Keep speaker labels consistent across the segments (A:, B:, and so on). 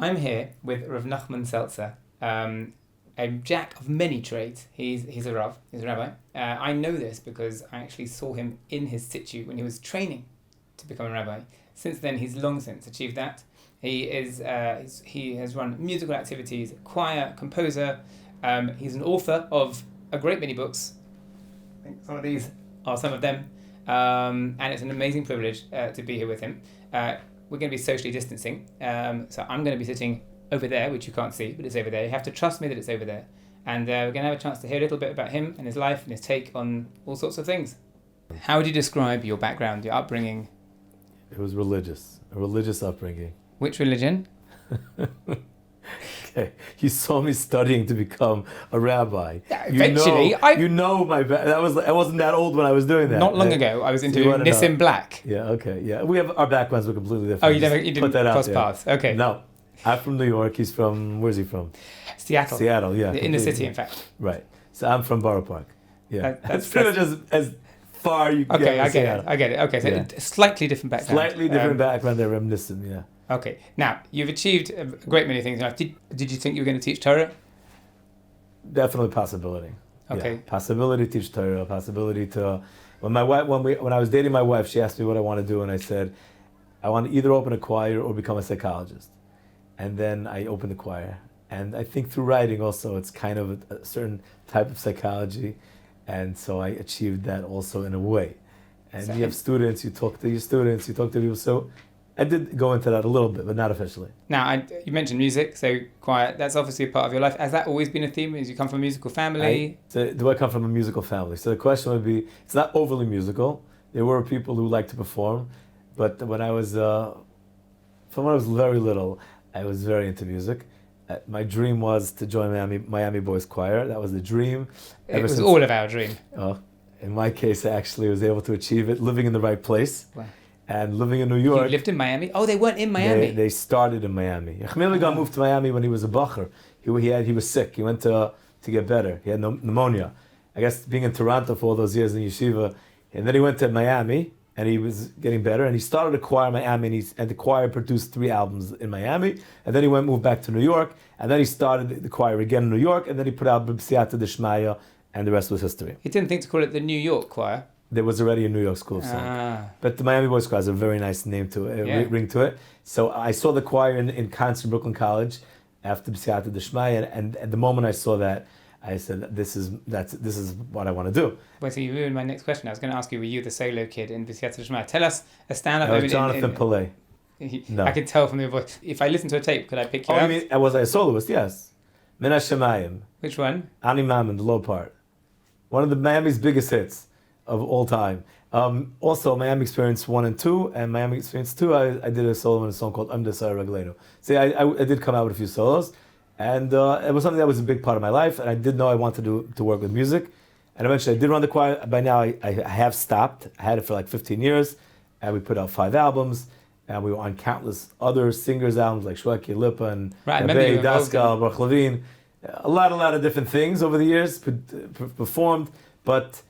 A: I'm here with Rav Nachman Seltzer, a jack of many trades. He's a Rav, he's a rabbi. I know this because I actually saw him in his situ when he was training to become a rabbi. Since then, he's long since achieved that. He has run musical activities, choir, composer. He's an author of a great many books. I think some of these are some of them. And it's an amazing privilege to be here with him. We're going to be socially distancing. So I'm going to be sitting over there, which you can't see, but it's over there. You have to trust me that it's over there. And we're going to have a chance to hear a little bit about him and his life and his take on all sorts of things. How would you describe your background, your upbringing?
B: It was religious, a religious upbringing.
A: Which religion?
B: Okay, you saw me studying to become a rabbi.
A: Eventually,
B: I wasn't that old when I was doing that.
A: Not long ago, I was into Nissim Black.
B: Yeah, okay, yeah. Our backgrounds were completely different.
A: Oh, you didn't cross paths. Okay.
B: No, I'm from New York. He's from, where's he from?
A: Seattle.
B: Seattle, yeah.
A: In the city, in fact.
B: Right. So I'm from Borough Park. Yeah,
A: that's
B: pretty much as far you can
A: get.
B: Okay,
A: I get it. Okay, so a slightly different background.
B: Slightly different background. They're reminiscent, yeah.
A: Okay, now you've achieved a great many things in life. Did you think you were going to teach Torah?
B: Definitely possibility.
A: Okay.
B: Yeah. Possibility to teach Torah, possibility to... When I was dating my wife, she asked me what I want to do, and I said, I want to either open a choir or become a psychologist. And then I opened the choir. And I think through writing also, it's kind of a certain type of psychology. And so I achieved that also in a way. And you have students, you talk to your students, you talk to people. So I did go into that a little bit, but not officially.
A: Now, you mentioned music, so choir, that's obviously a part of your life. Has that always been a theme? As you come from a musical family?
B: Do I come from a musical family? So the question would be, it's not overly musical. There were people who liked to perform, but from when I was very little, I was very into music. My dream was to join Miami Boys Choir. That was the dream.
A: It was all of our dream.
B: In my case, I actually was able to achieve it, living in the right place.
A: Wow.
B: And living in New York.
A: You lived in Miami? Oh, they weren't in Miami.
B: They started in Miami. Nachman got moved to Miami when he was a bacher. He was sick. He went to get better. He had pneumonia. I guess being in Toronto for all those years in yeshiva, and then he went to Miami and he was getting better. And he started a choir in Miami, and the choir produced 3 albums in Miami. And then he moved back to New York, and then he started the choir again in New York, and then he put out Preventative Deshmaya, and the rest was history.
A: He didn't think to call it the New York Choir.
B: There was already a New York School of Song. But the Miami Boys Choir has a very nice name to it, ring to it. So I saw the choir in concert in Brooklyn College after B'siyata D'Shmaya, and at the moment I saw that, I said, this is what I want to do.
A: Well, so you ruined my next question. I was going to ask you, were you the solo kid in B'siyata D'Shmaya? Tell us a stand-up moment.
B: Jonathan Pillay.
A: No. I can tell from your voice. If I listen to a tape, could I pick you out?
B: You mean, was I a soloist? Yes. Min HaShemayim.
A: Which one?
B: Ani Mammon, the low part. One of the Miami's biggest hits of all time. Also, Miami Experience 1 and 2, and Miami Experience 2, I did a solo in a song called Amdesar Raglenu. See, I did come out with a few solos, and it was something that was a big part of my life, and I did know I wanted to work with music. And eventually I did run the choir. By now I have stopped. I had it for like 15 years, and we put out 5 albums, and we were on countless other singers' albums like Shweki Lipa and Gabe, Daskal, Baruch Levine. A lot of different things over the years, performed, but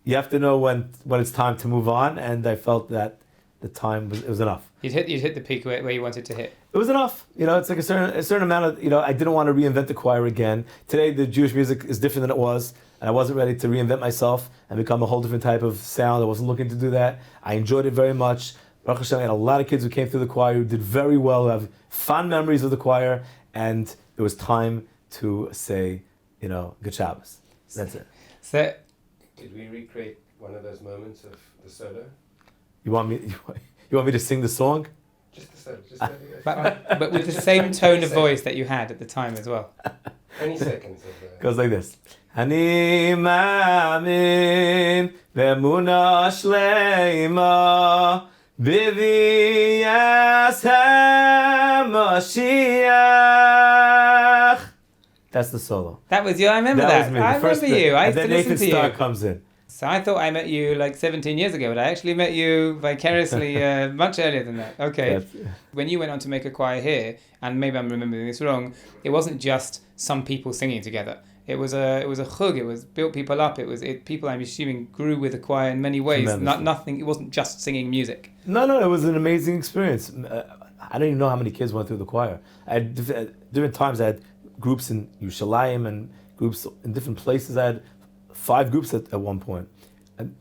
B: you have to know when it's time to move on, and I felt that the time was enough.
A: You'd hit the peak where you wanted to hit.
B: It was enough. It's like a certain amount of, I didn't want to reinvent the choir again. Today the Jewish music is different than it was, and I wasn't ready to reinvent myself and become a whole different type of sound. I wasn't looking to do that. I enjoyed it very much. Baruch Hashem, I had a lot of kids who came through the choir who did very well, who have fond memories of the choir, and it was time to say, good Shabbos. That's it.
A: So,
C: did we recreate one of those moments of the solo?
B: You want me to sing the song?
C: Just the solo.
A: but with the same tone of voice that you had at the time as well.
C: Any seconds of the...
B: Goes like this. Ani ma'amin ve'emuna shleima b'viyas HaMashiach. That's the solo.
A: That was you. I remember that.
B: Was me,
A: I remember you. I used to listen to you.
B: And then Nathan Starr comes in.
A: So I thought I met you like 17 years ago, but I actually met you vicariously much earlier than that. Okay. When you went on to make a choir here, and maybe I'm remembering this wrong, it wasn't just some people singing together. It was a chug. It was built people up. People, I'm assuming, grew with the choir in many ways. Nothing. It wasn't just singing music.
B: No. It was an amazing experience. I don't even know how many kids went through the choir. I had at different times. I had groups in Yerushalayim and groups in different places. I had 5 groups at one point, and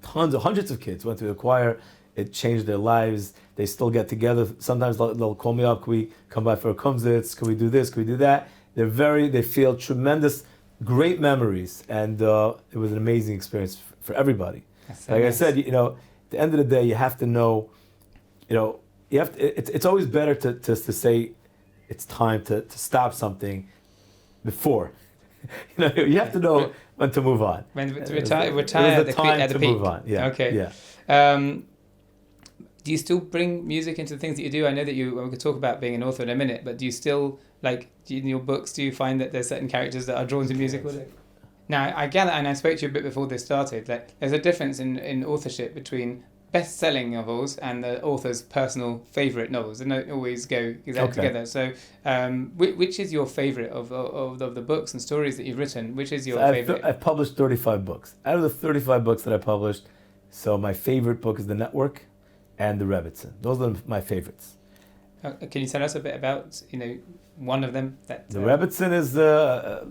B: hundreds of kids went through the choir. It changed their lives. They still get together. Sometimes they'll call me up. Can we come by for a kumzitz? Can we do this? Can we do that? They feel tremendous, great memories, and it was an amazing experience for everybody.
A: So
B: like
A: nice.
B: I said, at the end of the day, you have to know, you have to, it's always better to say it's time to stop something before. You have to know when to move on.
A: When to retire
B: It was the time
A: at the
B: to
A: peak.
B: move on. Yeah.
A: Okay.
B: Yeah.
A: Do you still bring music into the things that you do? I know that we could talk about being an author in a minute, but do you still, in your books, do you find that there's certain characters that are drawn to music with it? Now, I gather, and I spoke to you a bit before this started, that there's a difference in authorship between best-selling novels and the author's personal favourite novels. They don't always go exactly together. So, which is your favourite of the books and stories that you've written? Which is your favourite?
B: I've published 35 books. Out of the 35 books that I published, so my favourite book is The Network and the Rebbetzin. Those are my favorites.
A: Can you tell us a bit about one of them?
B: The Rebbetzin is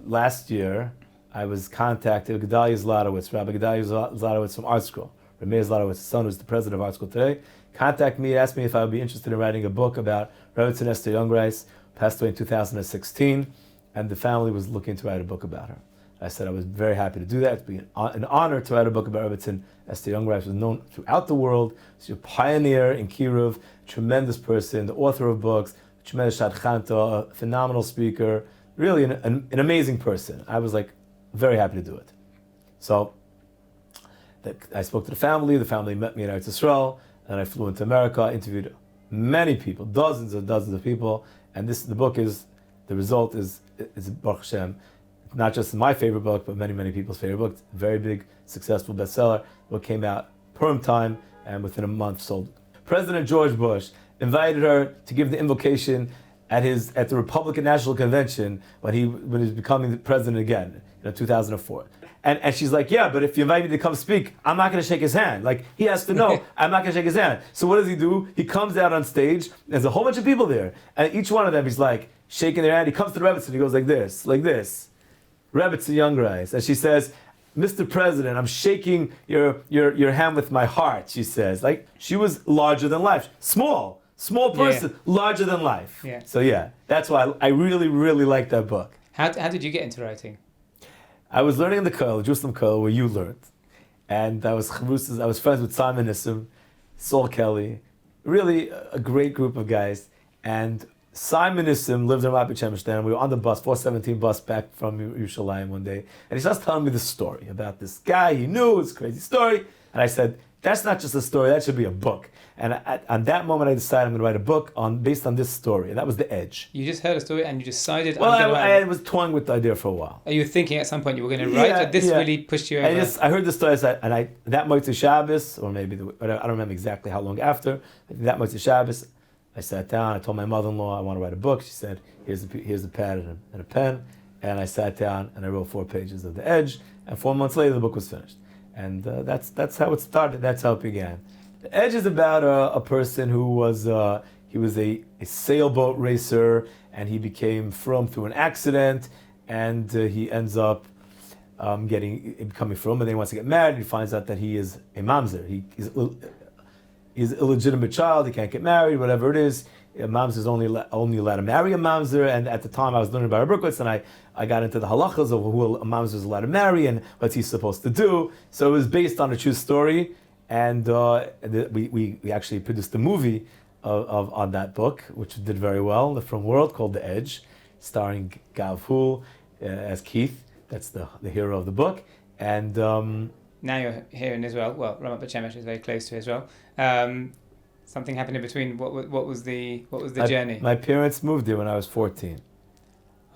B: last year I was contacted. Rabbi Gedalia Zlotowitz from Art School. Rabbi Zlotowitz's son, who's the president of Art School today, contacted me, asked me if I would be interested in writing a book about Rebbetzin Esther Youngreis, passed away in 2016, and the family was looking to write a book about her. I said I was very happy to do that. It'd be an honor to write a book about Rebbetzin. Esther Youngreis was known throughout the world. She's a pioneer in Kiruv, tremendous person, the author of books, tremendous shadchanta, a phenomenal speaker, really an amazing person. I was very happy to do it. So I spoke to the family met me in Eretz Yisrael, and I flew into America, interviewed many people, dozens and dozens of people, and the result is Baruch Hashem, not just my favorite book, but many, many people's favorite book. Very big, successful bestseller. The book came out Purim time, and within a month sold. President George Bush invited her to give the invocation at the Republican National Convention when he was becoming the president again in 2004. And she's like, yeah, but if you invite me to come speak, I'm not going to shake his hand. He has to know I'm not going to shake his hand. So what does he do? He comes out on stage. There's a whole bunch of people there, and each one of them, he's shaking their hand. He comes to the Rebbetzin. He goes like this. Rebbetzin Youngreis, and she says, Mr. President, I'm shaking your hand with my heart, she says. She was larger than life. Small person, larger than life.
A: Yeah.
B: So that's why I really, really like that book.
A: How did you get into writing?
B: I was learning in the Kollel, Jerusalem Kollel, where you learned. And I was friends with Simon Nissim, Saul Kelly, really a great group of guys. And Simon Nissim lived in Ramat Beit Shemesh. We were on the bus, 417 bus back from Yerushalayim one day, and he starts telling me this story about this guy he knew. It's a crazy story, and I said, "That's not just a story. That should be a book." And on that moment, I decided I'm going to write a book based on this story, and that was The Edge.
A: You just heard a story and you decided.
B: Well, I was toying with the idea for a while.
A: Are you thinking at some point you were going to write? Or this really pushed you over?
B: I heard the story, that Motzei Shabbos, or maybe I don't remember exactly how long after. That Motzei Shabbos, I sat down. I told my mother-in-law I want to write a book. She said, "Here's a pad and a pen." And I sat down and I wrote 4 pages of The Edge. And 4 months later, the book was finished. And that's how it started. That's how it began. The Edge is about a person who was a sailboat racer, and he became frum through an accident, and he ends up becoming frum, and then he wants to get married. And he finds out that he is a mamzer. He's an illegitimate child. He can't get married. Whatever it is, a mamzer is only allowed to marry a mamzer. And at the time, I was learning about Rebbetzin, and I got into the halachas of who a mamzer is allowed to marry and what's he supposed to do. So it was based on a true story. And we actually produced a movie on that book, which did very well, the From World, called The Edge, starring Gav Hul as Keith. That's the hero of the book. And
A: now you're here in Israel. Well, Ramat Beit Shemesh is very close to Israel. Something happened in between. What was the journey?
B: My parents moved there when I was 14.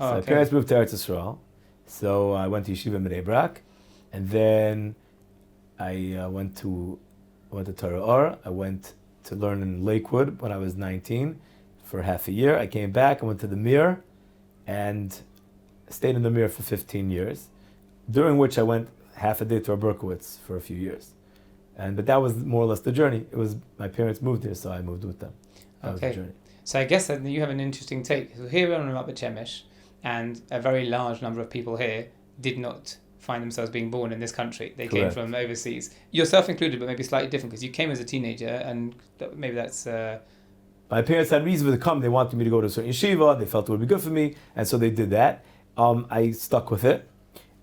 A: Oh,
B: so
A: okay.
B: my parents moved to Eretz Yisrael. So I went to Yeshiva Bnei Brak, and then I went to Torah Or. I went to learn in Lakewood when I was 19 for half a year. I came back. I went to the Mir and stayed in the Mir for 15 years, during which I went half a day to Berkowitz for a few years. But that was more or less the journey. It was my parents moved here, so I moved with them. That was the
A: Okay.
B: journey.
A: So I guess that you have an interesting take. So here we are on Upper Chemish, and a very large number of people here did not find themselves being born in this country. They came
B: Correct.
A: from overseas, yourself included, but maybe slightly different because you came as a teenager, and maybe that's.
B: My parents had reason to come. They wanted me to go to a certain yeshiva. They felt it would be good for me, and so they did that. I stuck with it,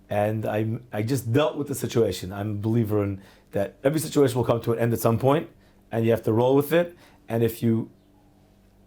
B: and I just dealt with the situation. I'm a believer in that every situation will come to an end at some point, and you have to roll with it. And if you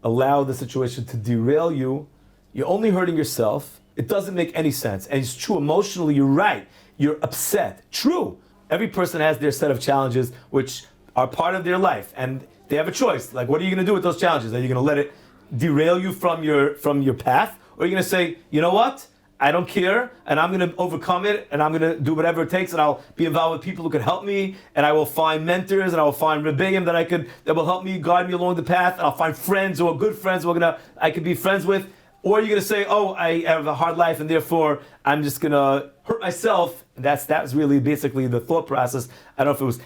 B: allow the situation to derail you, you're only hurting yourself. It doesn't make any sense. And it's true, emotionally, you're right. You're upset. True. Every person has their set of challenges which are part of their life. And they have a choice. Like, what are you going to do with those challenges? Are you going to let it derail you from your path? Or are you going to say, you know what? I don't care, and I'm going to overcome it, and I'm going to do whatever it takes, and I'll be involved with people who can help me, and I will find mentors, and I will find Rebbetzin that will help me, guide me along the path, and I'll find friends who are good friends I could be friends with. Or you're going to say, oh, I have a hard life, and therefore I'm just going to hurt myself. That's really basically the thought process. I don't know if it was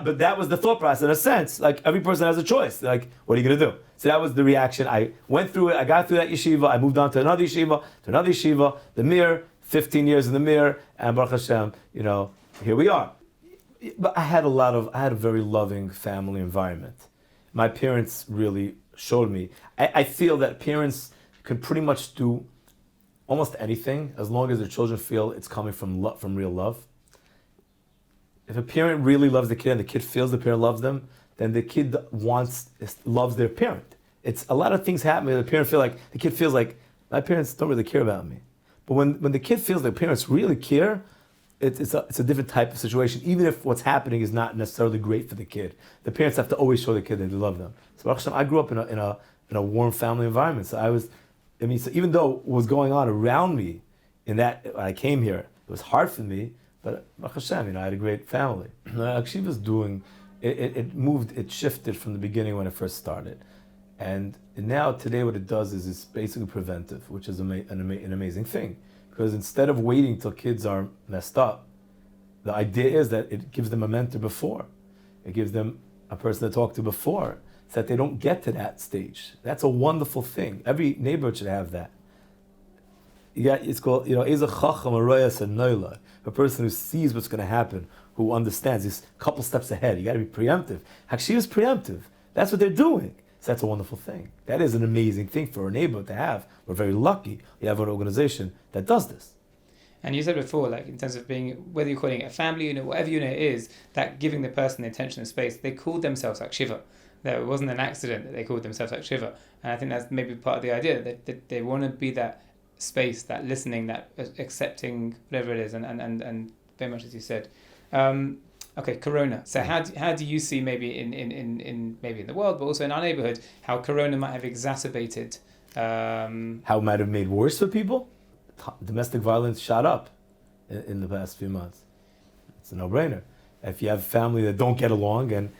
B: but that was the thought process in a sense. Like, every person has a choice. Like, what are you going to do? So that was the reaction. I went through it. I got through that yeshiva. I moved on to another yeshiva, the Mir, 15 years in the Mir, and Baruch Hashem, here we are. But I had a very loving family environment. My parents really showed me. I feel that parents can pretty much do almost anything as long as their children feel it's coming from real love. If a parent really loves the kid and the kid feels the parent loves them, then the kid loves their parent. It's a lot of things happen where the kid feels like my parents don't really care about me. But when the kid feels the parents really care, it's a different type of situation. Even if what's happening is not necessarily great for the kid, the parents have to always show the kid that they love them. So Baruch Hashem, I grew up in a warm family environment. So so even though what was going on around me, when I came here, it was hard for me. But Baruch Hashem, I had a great family. Hakshiva's it shifted from the beginning when it first started. And now, today, what it does is it's basically preventive, which is an amazing thing. Because instead of waiting till kids are messed up, the idea is that it gives them a mentor before. It gives them a person to talk to before, so that they don't get to that stage. That's a wonderful thing. Every neighborhood should have that. It's called, Eza Chacham Arayas and Noila. A person who sees what's going to happen, who understands, is a couple steps ahead. You got to be preemptive. Hakshiva is preemptive. That's what they're doing. So that's a wonderful thing. That is an amazing thing for a neighborhood to have. We're very lucky we have an organization that does this.
A: And you said before, like, in terms of being, whether you're calling it a family unit, whatever unit it is, that giving the person the attention and space, they called themselves Hakshiva. That it wasn't an accident that they called themselves Hakshiva. And I think that's maybe part of the idea, that they want to be that space, that listening, that accepting, whatever it is, and very much as you said. Okay, Corona. So how do you see maybe in maybe in the world, but also in our neighborhood, how Corona might have exacerbated?
B: How it might have made worse for people? Domestic violence shot up in the past few months. It's a no-brainer. If you have a family that don't get along and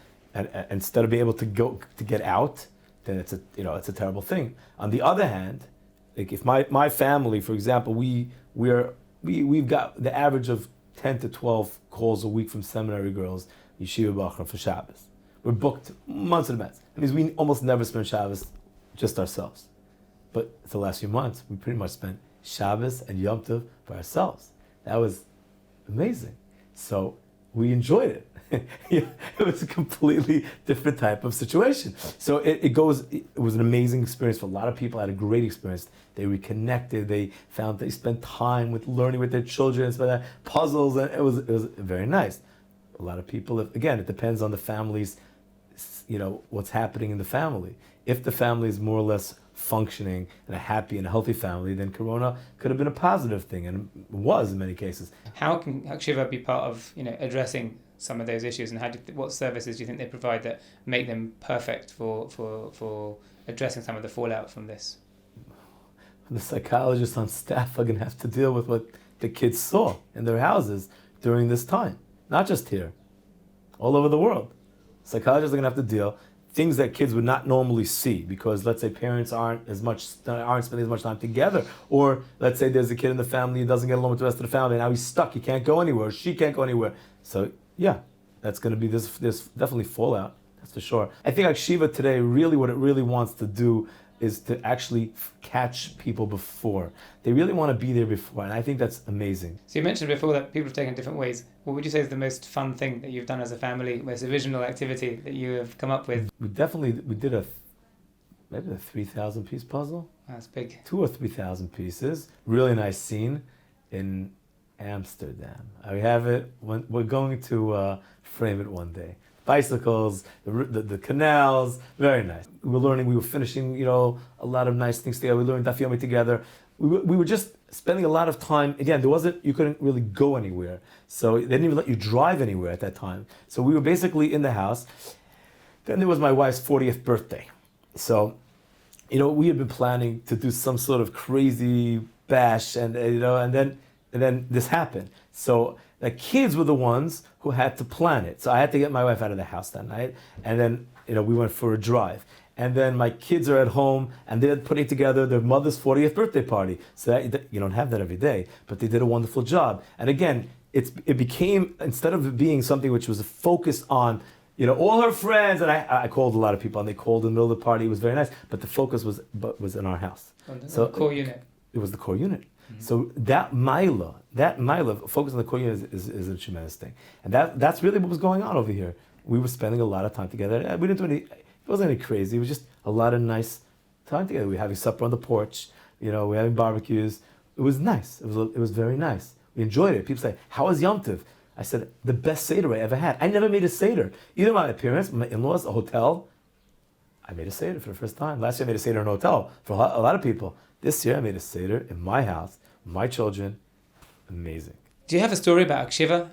B: instead of being able to get out, then it's a terrible thing. On the other hand, like, if my family, for example, we've got the average of 10 to 12 calls a week from seminary girls, Yeshiva Bachar, for Shabbos. We're booked months in advance. That means we almost never spend Shabbos just ourselves. But for the last few months, we pretty much spent Shabbos and Yom Tov for ourselves. That was amazing. So we enjoyed it. It was a completely different type of situation. So it was an amazing experience for a lot of people. I had a great experience. They reconnected. They spent time learning with their children, spent puzzles, and it was very nice. A lot of people, again, it depends on the family's, what's happening in the family. If the family is more or less functioning and a happy and a healthy family, then Corona could have been a positive thing, and was in many cases.
A: How can Hakshiva be part of addressing some of those issues, and what services do you think they provide that make them perfect for addressing some of the fallout from this?
B: The psychologists on staff are going to have to deal with what the kids saw in their houses during this time. Not just here, all over the world. Psychologists are going to have to deal things that kids would not normally see, because let's say parents aren't spending as much time together, or let's say there's a kid in the family who doesn't get along with the rest of the family, and now he's stuck, he can't go anywhere, or she can't go anywhere. So yeah, that's going to be there's definitely fallout That's for sure. I think Hakshiva today, really what it really wants to do is to actually catch people before. They really want to be there before, and I think that's amazing.
A: So you mentioned before that people have taken different ways. What would you say is the most fun thing that you've done as a family, most original activity that you have come up with?
B: We did maybe a 3,000 piece puzzle.
A: That's big.
B: 2,000 or 3,000 pieces. Really nice scene in Amsterdam. I have it. We're going to frame it one day. Bicycles, the canals, very nice. We were finishing, a lot of nice things together. We learned Daf Yomi together. We were just spending a lot of time. Again, you couldn't really go anywhere. So they didn't even let you drive anywhere at that time. So we were basically in the house. Then there was my wife's 40th birthday. So, we had been planning to do some sort of crazy bash and then this happened. So the kids were the ones who had to plan it. So I had to get my wife out of the house that night. And then, we went for a drive. And then my kids are at home and they're putting together their mother's 40th birthday party. So you don't have that every day, but they did a wonderful job. And again, it became, instead of it being something which was focused on, all her friends, and I called a lot of people and they called in the middle of the party. It was very nice, but the focus was in our house.
A: So core unit.
B: It was the core unit. Mm-hmm. So that Maila, focus on the core unit is a tremendous thing. And that's really what was going on over here. We were spending a lot of time together. We didn't do it wasn't any crazy. It was just a lot of nice time together. We were having supper on the porch. We were having barbecues. It was nice. It was very nice. We enjoyed it. People say, "How was Yom Tov?" I said, "The best Seder I ever had." I never made a Seder. Either my parents, my in-laws, a hotel. I made a Seder for the first time. Last year I made a Seder in a hotel for a lot of people. This year I made a Seder in my house, with my children. Amazing.
A: Do you have a story about Hakshiva?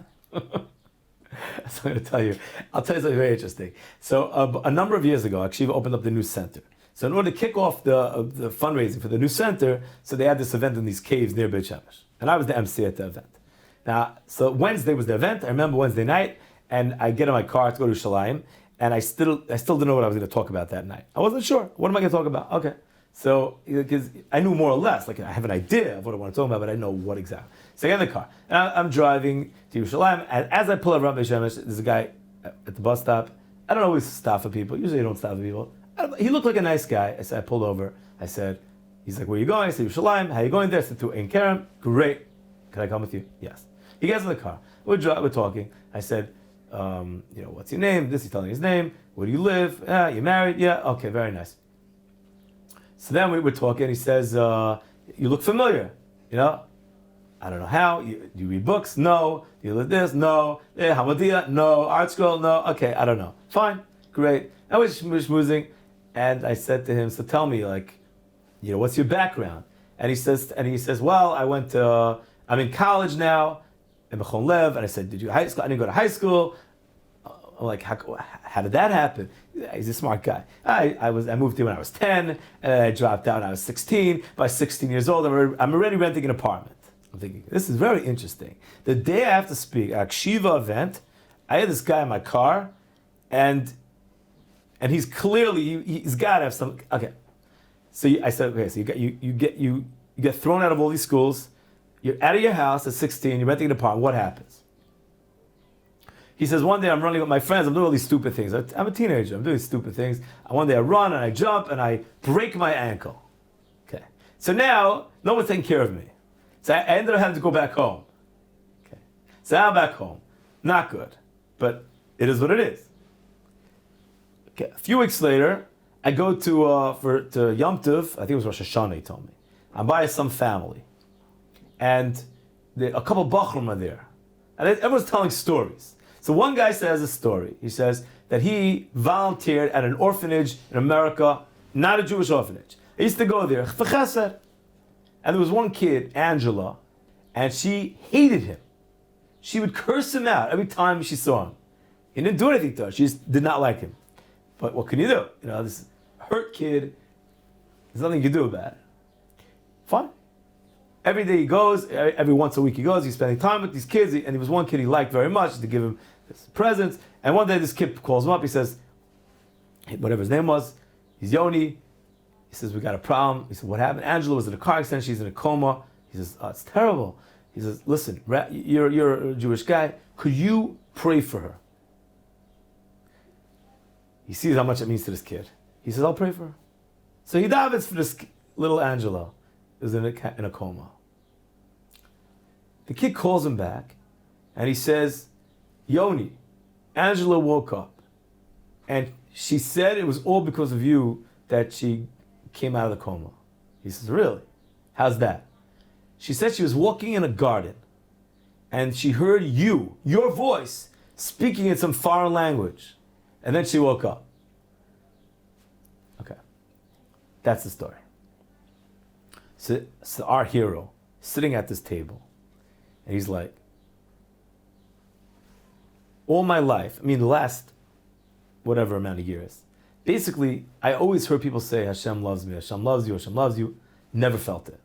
B: That's what I'm going to tell you. I'll tell you something very interesting. So a number of years ago, Hakshiva opened up the new center. So in order to kick off the fundraising for the new center, so they had this event in these caves near Beit Shemesh. And I was the MC at the event. Now, so Wednesday was the event. I remember Wednesday night, and I get in my car to go to Shalayim, and I still didn't know what I was going to talk about that night. I wasn't sure. What am I going to talk about? Okay. So, because I knew more or less, like I have an idea of what I want to talk about, but I know what exactly. So I get in the car, and I'm driving to Yerushalayim, and as I pull up around Beit Shemesh, there's a guy at the bus stop. I don't always stop for people. Usually I don't stop for people. He looked like a nice guy. I pulled over. He's like, "Where are you going?" I said, "Yerushalayim." "How are you going there?" I said, "To Ein Kerem." "Great. Can I come with you?" "Yes." He gets in the car. We're talking. I said, "What's your name?" He's telling me his name. "Where do you live?" "You married?" "Yeah." "Okay, very nice." So then we were talking. He says, "You look familiar." I don't know how. Do you read books? No. Do you live this? No. Hamadia? No. Art Scroll? No. Okay, I don't know. Fine. Great. I was schmoozing. And I said to him, "So tell me, what's your background?" And he says, "Well, I'm in college now, in Mechon Lev." And I said, "Did you high school?" "I didn't go to high school." I'm like, how did that happen? He's a smart guy. I moved here when I was 10, and I dropped out when I was 16. By 16 years old, I'm already renting an apartment. I'm thinking, this is very interesting. The day I have to speak, at Hakshiva event, I had this guy in my car, and he's clearly, he's got to have some, okay. So I said, okay, so you get thrown out of all these schools, you're out of your house at 16, you're renting an apartment, what happens? He says, one day I'm running with my friends, I'm doing all these stupid things. I'm a teenager, I'm doing stupid things. One day I run and I jump and I break my ankle. Okay. So now, no one's taking care of me. So I ended up having to go back home. Okay. So I'm back home. Not good. But it is what it is. Okay. A few weeks later, I go to Yom Tov, I think it was Rosh Hashanah, he told me. I'm by some family. And a couple of Bachrim are there. And everyone's telling stories. So one guy says a story. He says that he volunteered at an orphanage in America, not a Jewish orphanage. He used to go there, for chesed. And there was one kid, Angela, and she hated him. She would curse him out every time she saw him. He didn't do anything to her. She just did not like him. But what can you do? This hurt kid, there's nothing you can do about it. Fine. Every day he goes, every once a week he goes, he's spending time with these kids, and there was one kid he liked very much to give him presents. And one day this kid calls him up, he says, whatever his name was, he's Yoni. He says, "We got a problem." He said, "What happened?" Angela was in a car accident, she's in a coma. He says, "Oh, it's terrible." He says, "Listen, you're a Jewish guy, could you pray for her?" He sees how much it means to this kid. He says, I'll pray for her. So he davens for this little Angela, who's in a coma. The kid calls him back, and he says, Yoni, Angela woke up, and she said it was all because of you that she came out of the coma. He says, really? How's that? She said she was walking in a garden, and she heard you, your voice, speaking in some foreign language, and then she woke up. Okay, that's the story. So our hero, sitting at this table, and he's like, all my life, I mean the last whatever amount of years, basically I always heard people say Hashem loves me, Hashem loves you, Hashem loves you, never felt it.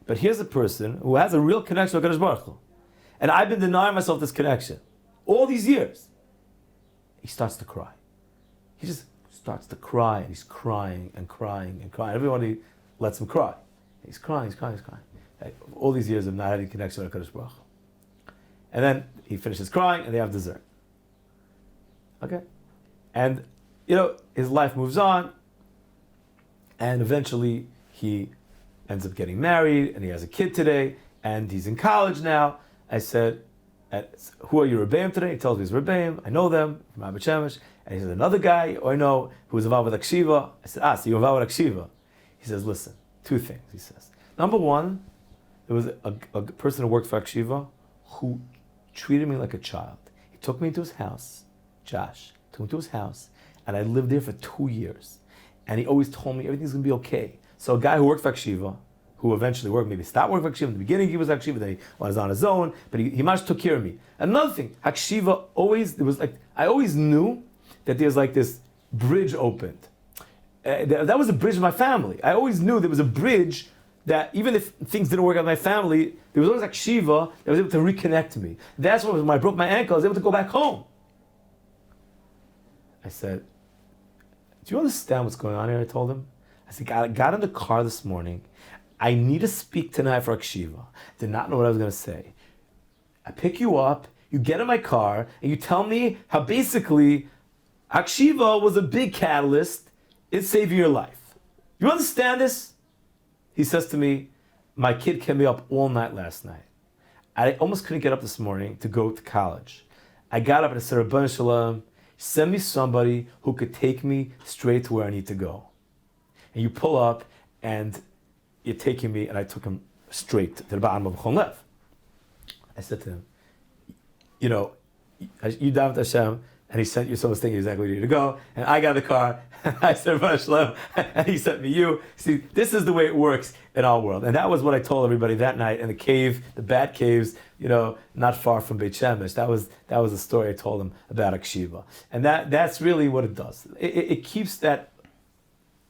B: But here's a person who has a real connection with HaKadosh Baruch Hu, and I've been denying myself this connection all these years. He starts to cry. He just starts to cry, and he's crying and crying and crying. Everybody lets him cry. He's crying, he's crying, he's crying. All these years of not having connection with HaKadosh Baruch Hu. And then he finishes crying, and they have dessert. Okay? And, his life moves on, and eventually he ends up getting married, and he has a kid today, and he's in college now. I said, who are your Rebbeim today? He tells me he's Rebbeim. I know them from Abba Shemesh. And he says, another guy who I know who was involved with Hakshiva. I said, so you're involved with Hakshiva. He says, listen, two things, he says. Number one, there was a person who worked for Hakshiva who treated me like a child. He took me into his house, Josh, took me to his house, and I lived there for 2 years. And he always told me everything's going to be okay. So a guy who worked for Hakshiva, who eventually worked, maybe stopped working for Hakshiva. In the beginning he was Hakshiva, then he was on his own, but he much took care of me. Another thing, Hakshiva I always knew that there's like this bridge opened. That was a bridge of my family. I always knew there was a bridge that even if things didn't work out in my family, there was always Hakshiva that was able to reconnect me. That's why when I broke my ankle, I was able to go back home. I said, do you understand what's going on here? I told him. I said, I got in the car this morning. I need to speak tonight for Hakshiva. Did not know what I was going to say. I pick you up, you get in my car, and you tell me how basically Hakshiva was a big catalyst in saving your life. You understand this? He says to me, my kid kept me up all night last night. I almost couldn't get up this morning to go to college. I got up and I said, Rabban Shalom, send me somebody who could take me straight to where I need to go. And you pull up and you're taking me, and I took him straight to the bottom of Chon Lev. I said to him, you davened Hashem, and he sent you someone's thinking exactly where you need to go, and I got in the car, and I said, Rabban Shalom, and he sent me you. See, this is the way it works in our world. And that was what I told everybody that night in the cave, the bat caves, not far from Beit Shemesh. That was the story I told them about Hakshiva. And that's really what it does. It keeps the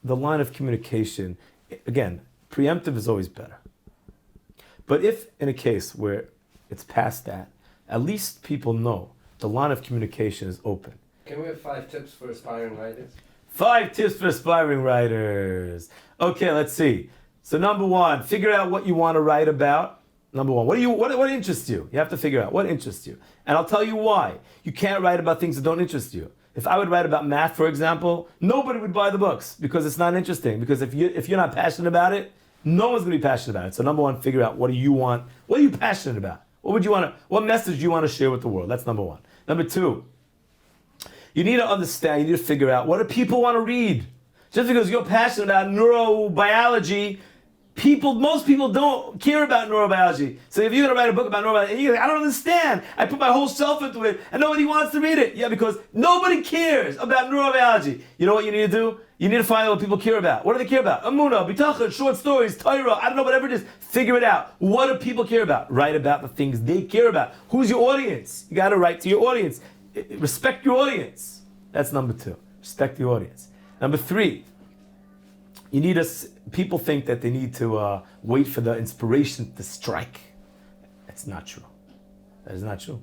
B: line of communication, again, preemptive is always better. But if in a case where it's past that, at least people know the line of communication is open.
C: Can we have 5 tips for aspiring writers?
B: 5 tips for aspiring writers. Okay, let's see. So number 1, figure out what you want to write about. Number 1, what interests you? You have to figure out what interests you. And I'll tell you why. You can't write about things that don't interest you. If I would write about math, for example, nobody would buy the books because it's not interesting. Because if you're not passionate about it, no one's going to be passionate about it. So number 1, figure out what do you want? What are you passionate about? What message do you want to share with the world? That's number 1. Number 2, you need to understand, you need to figure out what do people want to read. Just because you're passionate about neurobiology, most people don't care about neurobiology. So if you're going to write a book about neurobiology, and you're like, I don't understand. I put my whole self into it, and nobody wants to read it. Yeah, because nobody cares about neurobiology. You know what you need to do? You need to find out what people care about. What do they care about? Amunah, Bitachon, short stories, Torah, I don't know, whatever it is. Figure it out. What do people care about? Write about the things they care about. Who's your audience? You got to write to your audience. Respect your audience. That's number 2. Respect the audience. Number 3, people think that they need to wait for the inspiration to strike. That's not true. That is not true.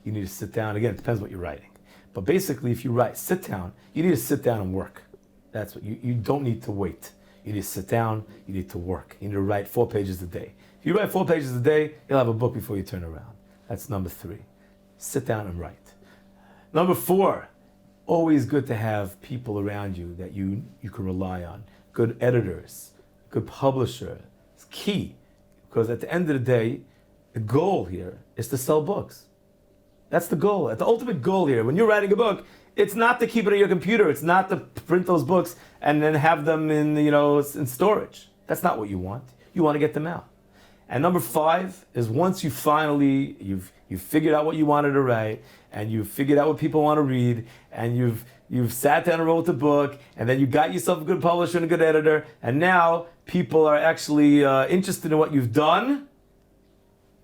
B: You need to sit down. Again, it depends what you're writing. But basically, if you sit down, you need to sit down and work. That's what you don't need to wait. You need to sit down, you need to work. You need to write 4 pages a day. If you write 4 pages a day, you'll have a book before you turn around. That's number 3. Sit down and write. Number 4, always good to have people around you that you can rely on. Good editors, good publisher. It's key. Because at the end of the day, the goal here is to sell books. That's the goal. The ultimate goal here. When you're writing a book, it's not to keep it on your computer. It's not to print those books and then have them in storage. That's not what you want. You want to get them out. And number 5 is once you finally, you've figured out what you wanted to write, and you've figured out what people want to read, and you've sat down and wrote the book, and then you got yourself a good publisher and a good editor, and now people are actually interested in what you've done.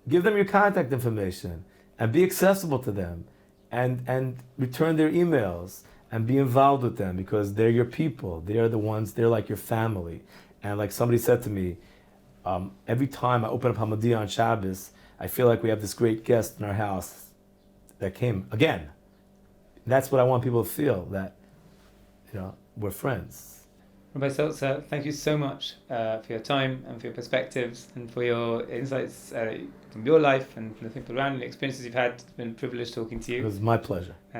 B: Give them your contact information and be accessible to them, and return their emails and be involved with them, because they're your people. They're the ones, they're like your family. And like somebody said to me, every time I open up Hamadiyah on Shabbos, I feel like we have this great guest in our house that came again. That's what I want people to feel, that we're friends.
A: Rabbi Seltzer, thank you so much for your time and for your perspectives and for your insights from your life and from the people around you, the experiences you've had. It's been a privilege talking to you.
B: It was my pleasure.